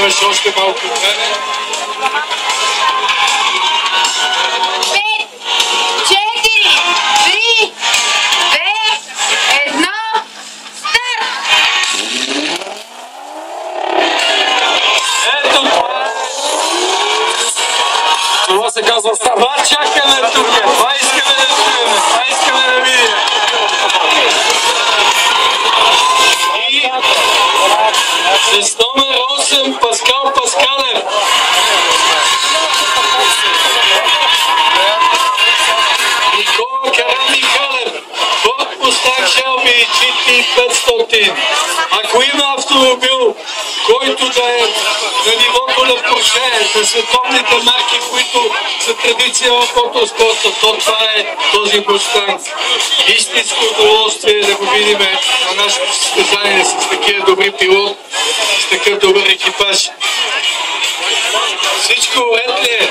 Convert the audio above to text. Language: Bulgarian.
Имаш още малко време. 5, 4, 3, 2, 1, старт! Ето това е. Това се казва старт. Това чакаме тук. Това искаме да чуем. Това искаме да видим. И с номер 8 Паскал Паскалев. Никола Карамихалев. Форд Мустанг Шелби GT500. Ако има автомобил, който да е на нивото на Порше, на световните марки, които са традиция в мотоспорта, то това е този Мустанг. Истинско удоволствие да го видим на нашето състезание с такива добри пилот, с такъв добър екипаж. Всичко уред ли е?